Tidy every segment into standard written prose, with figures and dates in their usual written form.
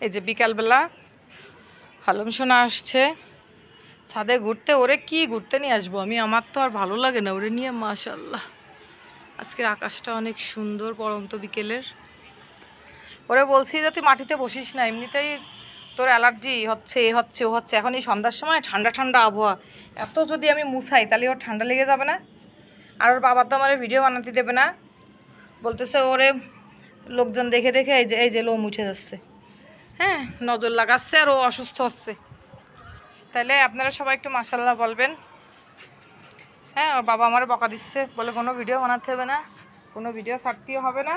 এই যে বিকালবেলা হালম সোনা আসছে ছাদে ঘুরতে। ওরে কি ঘুরতে নিয়ে আসবো আমি, আমার তো আর ভালো লাগে না ওরে নিয়ে। মাশাআল্লাহ আজকের আকাশটা অনেক সুন্দর পড়ন্ত বিকেলের। ওরে বলছি যে তুই মাটিতে বসিস না, এমনিতেই তোর অ্যালার্জি হচ্ছে ও হচ্ছে। এখন এই সন্ধ্যার সময় ঠান্ডা ঠান্ডা আবহাওয়া, এত যদি আমি মুছাই তাহলে ওর ঠান্ডা লেগে যাবে না? আর ওর বাবা তো আমার ভিডিও বানাতে দেবে না, বলতেছে ওরে লোকজন দেখে দেখে এই যে লোম উঠে যাচ্ছে, হ্যাঁ নজর লাগাচ্ছে আর ও অসুস্থ হচ্ছে। তাহলে আপনারা সবাই একটু মাশাআল্লাহ বলবেন। হ্যাঁ ওর বাবা আমার বকা দিচ্ছে, বলে কোনো ভিডিও বানাতে হবে না, কোনো ভিডিও ছাড়তেও হবে না,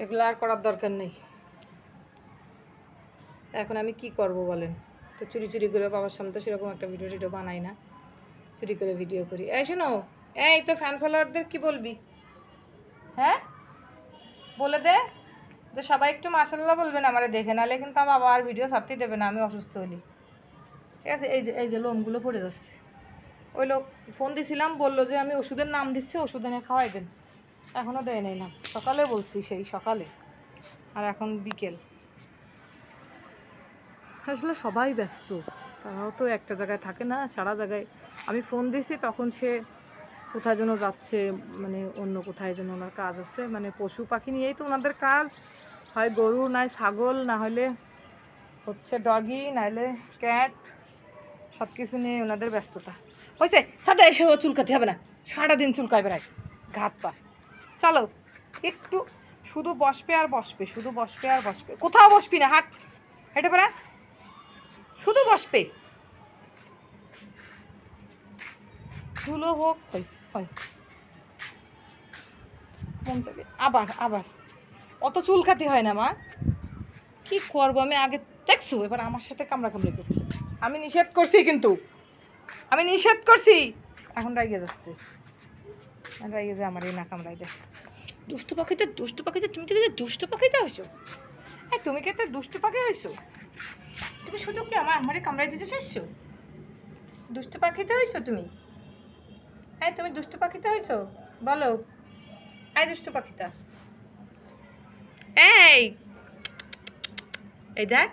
এগুলো আর করার দরকার নেই। এখন আমি কি করব বলেন? তো চুরি চুরি করে বাবার সামনে তো সেরকম একটা ভিডিও বানাই না, চুরি করে ভিডিও করি। এই শোনো, এই তো ফ্যান ফলোয়ারদের কি বলবি? হ্যাঁ বলে দে যে সবাই একটু মাশাআল্লাহ বলবেন আমারে দেখে, নাহলে কিন্তু আমার বাবা আর ভিডিও ছাড়তেই দেবে না আমি অসুস্থ হলি। ঠিক আছে? এই যে লোমগুলো পড়ে যাচ্ছে। ওই লোক ফোন দিছিলাম, বললো যে আমি ওষুধের নাম দিচ্ছি, ওষুধ এনে খাওয়াই দেন। এখনও দেয় নাই না, সকালে বলছি সেই সকালে, আর এখন বিকেল। আসলে সবাই ব্যস্ত, তারাও তো একটা জায়গায় থাকে না, সারা জায়গায়। আমি ফোন দিছি তখন সে কোথায় যেন যাচ্ছে, মানে অন্য কোথায় যেন ওনার কাজ আছে, মানে পশু পাখি নিয়েই তো ওনাদের কাজ, হয় গরু নয় ছাগল, না হলে হচ্ছে ডগি, নাহলে ক্যাট, সব কিছু নিয়ে ওনাদের ব্যস্ততা। হয়েছে সাদা এসে চুলকাতে হবে না, সারাদিন চুলকায় বেড়ায় ঘাত পা। চলো একটু শুধু বসবে আর বসবে, শুধু বসবে আর বসবে, কোথাও বসবি না, হাট হেঁটে বেড়া, শুধু বসবে। ধুলো হোক হয় হয় মন যাবে। আবার আবার অত চুলকাতে হয় না মা, কি করবো আমি, আগে দেখছো এবার আমার সাথে কামড়াকামড়ি করছে। আমি নিষেধ করছি, কিন্তু আমি নিষেধ করছি, এখন রাইগে যাচ্ছে, রাইগে যে আমার এই না কামড়াই দেয়। দুষ্টু পাখিতে তুমি থেকে যে দুষ্টু পাখিতে হয়েছো, হ্যাঁ তুমি কি একটা দুষ্টু পাখি হয়েছো? তুমি শুধু কি আমারে কামড়াই দিতে চাইছো? দুষ্টু পাখিতে হয়েছো তুমি? হ্যাঁ তুমি দুষ্টু পাখিতে হয়েছো, বলো। এই দুষ্টু পাখিটা, এই এই দেখ